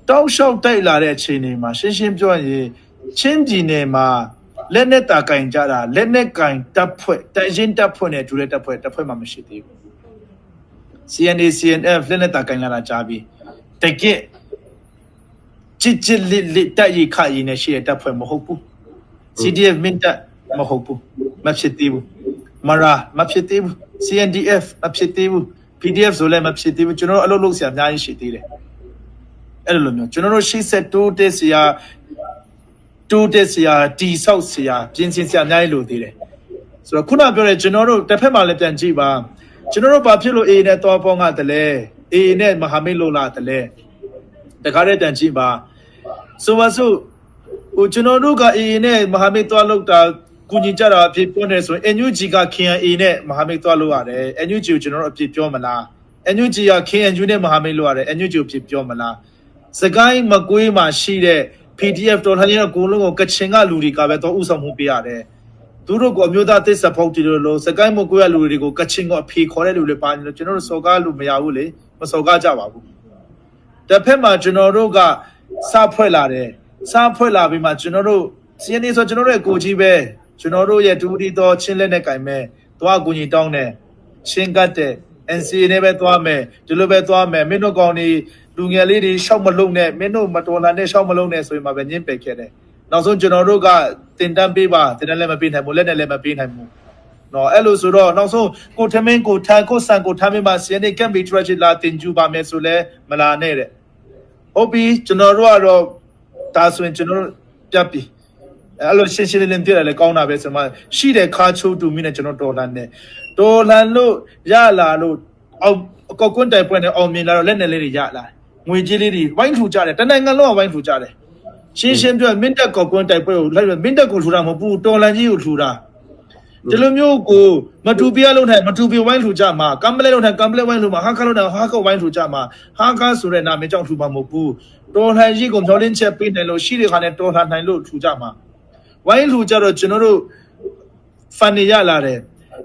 တောက်လျှောက်တိုက်လာတဲ့အချိန်တွေမှာရှင်းရှင်းပြောရင်ချင်းပြည်နယ်မှာလက်နဲ့တာကင်ကြတာလက်နဲ့ကင်တပ်ဖွဲ့တိုင်ရှင်းတပ်ဖွဲ့နဲ့ဒူရဲတပ်ဖွဲ့မှမရှိသေးဘူး CNA CNF လက်နဲ့တာကင်လာတာကြားပြီးတကယ့်ချစ်လစ်တိုက်ရိုက်ခရင်နဲ့ရှိတဲ့တပ်ဖွဲ့မဟုတ်ဘူး CDF မင်းတပ်မဟုတ်ဘူးမဖြစ်သေးဘူးမရာမဖြစ်သေးဘူး CNDF မဖြစ်သေးဘူး PDF ဆိုလည်းမဖြစ်သေးဘူးကျွန်တော်တို့အလုပ်လုပ်ဆရာအများကြီးရှိသေးတယ်အဲ့လိုမျိုးကျွန်တော်တို့ရှေ့ဆက်တိုးတက်ဆရာတီဆောက်ဆရာပြင်ဆင်ဆရာအများကြီးလိုသေးတယ်ဆိုတော့ခုနပြောတဲ့ကျွန်တော်တို့တစ်ဖက်မှာလည်းပြန်ကြည့်ပါကျွန်တော်တို့ဘာဖြစ်လို့ AA နဲ့တောပေါင်းကတလဲ AA နဲ့မဟာမိတ်လို့လာတလဲတခါတည်းတန်ကြည့်ပါဆိုပါစို့ဟိုကျွန်တော်တို့က AA နဲ့မဟာမိတ်သွားလောက်တာကူညီကြတာအဖြစ်ပြောနေဆိုရင် NUG က KNA နဲ့မဟာမိတ်သွားလို့ရတယ် NUG ကိုကျွန်တော်တို့အဖြစ်ပြောမလား NUG က KNU နဲ့မဟာမိတ်လို့ရတယ် NUG ကိုအဖြစ်ပြောမလားစကိုင်းမကွေးမှာရှိတဲ့ PDF တော်လှန်ရေးအကုန်လုံးကိုကချင်ကလူတွေကပဲတော့ဥဆောင်မှုပေးရတယ်သူတို့ကအမျိုးသားသစ္စာဖောက်တည်လို့စကိုင်းမကွေးကလူတွေကိုကချင်ကအဖေခေါ်တဲ့လူတွေပါနေလို့ကျွန်တော်တို့စော်ကားလူမရဘူးလေမစော်ကားကြပါဘူးတစ်ဖက်မှာကျွန်တော်တို့ကစဖွဲ့လာတယ်စဖွဲ့လာပြီးမှကျွန်တော်တို့စီနေဆိုကျွန်တော်တို့ရဲ့ကိုကြီးပဲကျွန်တော်တို့ရဲ့ဒူတီတော်ချင်းလက်နဲ့ကင်မဲ့သွားကူညီတောင်းတယ်ချင်းကတ်တဲ့ NCA နဲ့ပဲသွားမယ်ဒီလိုပဲသွားမယ်မင်းတို့ကောင်တွေလူငယ်လေးတွေရှောက်မလုံးနဲ့မင်းတို့မတော်လာနဲ့ရှောက်မလုံးနဲ့ဆိုရင်မှပဲညှင်းပယ်ခဲ့တယ်နောက်ဆုံးကျွန်တော်တို့ကတင်တန်းပေးပါတင်တန်းလည်းမပေးနိုင်ဘူးလက်နဲ့လည်းမပေးနိုင်ဘူးနော်အဲ့လိုဆိုတော့နောက်ဆုံးကိုထမင်းကိုထားကိုစံကိုထားမင်းမှာစီနေကမ်ဘီထရချီလာတင်ကျူပါမယ်ဆိုလဲမလာနဲ့တဲ့ဟုတ်ပြီကျွန်တော်တို့ကတော့ဒါဆိုရင်ကျွန်တော်တို့ပြတ်ပြီအဲ့လိုရှင်းလင်းပြရတယ်ကောင်းတာပဲဆိုမှရှိတဲ့ခါချိုးတူမိနဲ့ကျွန်တော်တော်လန်လို့ရလာလို့အောင်အကောက်ကွန်းတိုင်ပွင့်နဲ့အောင်မြင်လာတော့လက်နယ်လေးတွေရလာငွေကြေးလေးတွေဝိုင်းထူကြတယ်တနိုင်ငံလုံးကဝိုင်းထူကြတယ်ရှင်းပြောမင်းတက်ကောက်ကွန်းတိုင်ပွင့်ကိုလိုက်မင်းတက်ကိုထူတာမဟုတ်ဘူးတော်လန်ကြီးကိုထူတာဒီလိုမျိုးကိုမတူပြလုံးထိုင်မတူပြဝိုင်းထူကြမှာကမ်ပလက်လုံးထိုင်ကမ်ပလက်ဝိုင်းထူမှာဟာခါလုံးထိုင်ဟာခဝိုင်းထူကြမှာဟာခါဆိုတဲ့နာမည်ကြောင့်ထူမှာမဟုတ်ဘူးတော်လန်ကြီးကိုမျောလင်းချက်ပေးတယ်လို့ရှိတဲ့ခါနဲ့တော်လှန်နိုင်လို့ထူကြမှာဝိုင်းထူကြတော့ကျွန်တော်တို့ဖန်နေရလာတယ်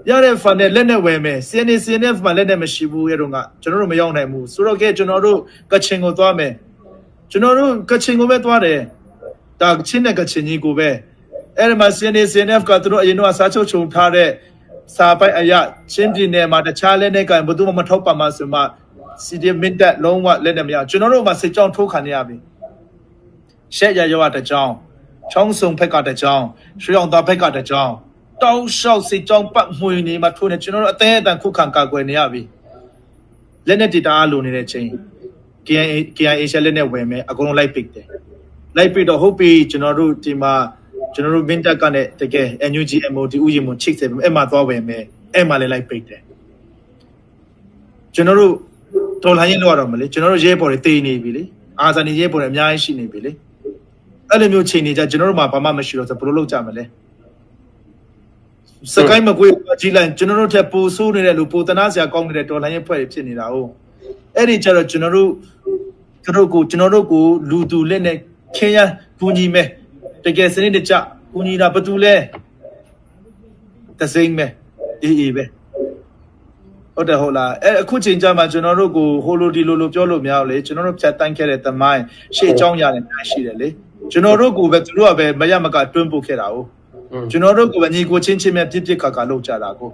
ရတဲ့ဖန်နဲ့လက်နဲ့ဝယ်မယ် CNF မှာလက်နဲ့မရှိဘူးရဲ့တော့ကကျွန်တော်တို့မရောက်နိုင်ဘူးဆိုတော့ကဲကျွန်တော်တို့ကချင်ကိုသွားမယ်ကျွန်တော်တို့ကချင်ကိုပဲသွားတယ်ဒါချင်းနဲ့ကချင်ကြီးကိုပဲအဲ့ဒီမှာ CNF ကသူတို့အရင်တော့စားချုပ်ခြုံထားတဲ့စာပိုက်အရာချင်းပြည်နယ်မှာတခြားလက်နဲ့ကဘယ်သူမှမထောက်ပါမှဆိုမှ CDM မင်းတက်လုံးဝလက်နဲ့မရကျွန်တော်တို့မှာစစ်ကြောင်းထိုးခံရပြီရှက်ရရွာတကြောင်းချောင်းစုံဖက်ကတကြောင်းရွှေအောင်သားဖက်ကတကြောင်းတောက်လျှောက်စစ်ကြောင်းပတ်မှွေနေမှာထိုးနေကျွန်တော်တို့အသေးအတန်ခုခံကာကွယ်နေရပြီလက်နဲ့တီတာလိုနေတဲ့ချိန် KIA ရှက်လက်နဲ့ဝယ်မယ်အကုန်လုံးလိုက်ပိတ်တယ်လိုက်ပိတ်တော့ဟုတ်ပြီကျွန်တော်တို့ဒီမှာကျွန်တော်တို့မင်းတပ်ကနဲ့တကယ် NUG MOD ဥယျာဉ်မချိတ်တယ်အဲ့မှာသွားဝယ်မယ်အဲ့မှာလည်းလိုက်ပိတ်တယ်ကျွန်တော်တို့တော်လှန်ရေးလောက်ရတော့မလဲကျွန်တော်တို့ရဲဘော်တွေတေးနေပြီလေအာဇာနည်ရဲဘော်တွေအများကြီးရှိနေပြီလေအဲ့လိုမျိုးချိန်နေကြကျွန်တော်တို့မှာဘာမှမရှိတော့ဆိုဘယ်လိုလုပ်ကြမလဲစကိုင်းမကွေးကြီးလိုက်ကျွန်တော်တို့ထက်ပိုဆိုးနေတဲ့လူပိုတနာစရာကောင်းနေတဲ့တော်လှန်ရေးဖွဲ့ဖြစ်နေတာဟုတ်အဲ့ဒီကျတော့ကျွန်တော်တို့ကိုလူသူလက်နဲ့ခင်းရကူညီမယ်တကယ်စနစ်တကျကူညီတာဘာတူလဲတစိမ့်ပဲအေးပဲဟုတ်တယ်ဟုတ်လားအဲ့အခုချိန်ကြမှာကျွန်တော်တို့ကိုဟိုလိုဒီလိုပြောလို့မရဘူးလေကျွန်တော်တို့ဖြတ်တန်းခဲ့တဲ့သမိုင်းရှေ့အကြောင်းရတယ်များရှိတယ်လေကျွန်တော်တို့ကိုပဲသူတို့ကပဲမရမကတွန်းပို့ခဲ့တာဟုတ်ကျွန်တော်တို့ကညီကိုချင်းချင်းပဲပြစ်ခါလောက်ကြတာကို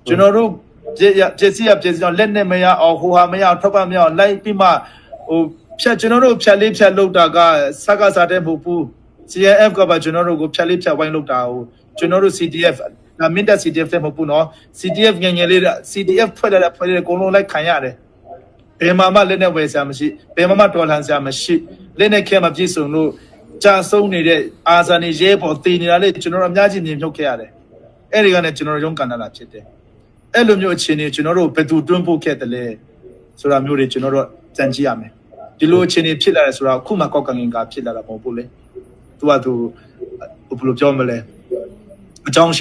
ကျွန်တော်တို့ပြည့်စည်တော့လက်နဲ့မရအောင်ဟိုဟာမရထောက်ပမရလိုက်ပြီးမှဟိုဖြတ်ကျွန်တော်တို့ဖြတ်လေးဖြတ်လောက်တာကစကားစားတဲ့ဘူး CNF ကပါကျွန်တော်တို့ကိုဖြတ်လေးဖြတ်ဝိုင်းလောက်တာကိုကျွန်တော်တို့ CDF ဒါမင်းတပ် CDF တဲ့မဟုတ်ဘူးနော် CDF ငယ်ငယ်လေး CDF ဖွဲ့တဲ့ဖွဲ့တဲ့အကုန်လုံးလိုက်ခံရတယ်ဘယ်မှာမှလက်နဲ့ဝယ်စရာမရှိဘယ်မှာမှတော်လှန်စရာမရှိလက်နဲ့ခဲမပြည့်စုံလို့ကြာဆုံးနေတဲ့အာဇာနည်ရဲဘော်တည်နေတာလေကျွန်တော်တို့အများကြီးမြင်မြုပ်ခဲ့ရတယ်အဲ့ဒီကနေကျွန်တော်တို့ရုံးကန်လာဖြစ်တယ်အဲ့လိုမျိုးအခြေအနေကျွန်တော်တို့ဘယ်သူတွန်းပို့ခဲ့တယ်လဲဆိုတာမျိုးတွေကျွန်တော်တို့စံကြည့်ရမယ်ဒီလိုအခြေအနေဖြစ်လာတယ်ဆိုတာခုမှကောက်ကငင်ကဖြစ်လာတာမဟုတ်ဘူးလေသူကသူဘယ်လိုပြောမလဲအကြောင်း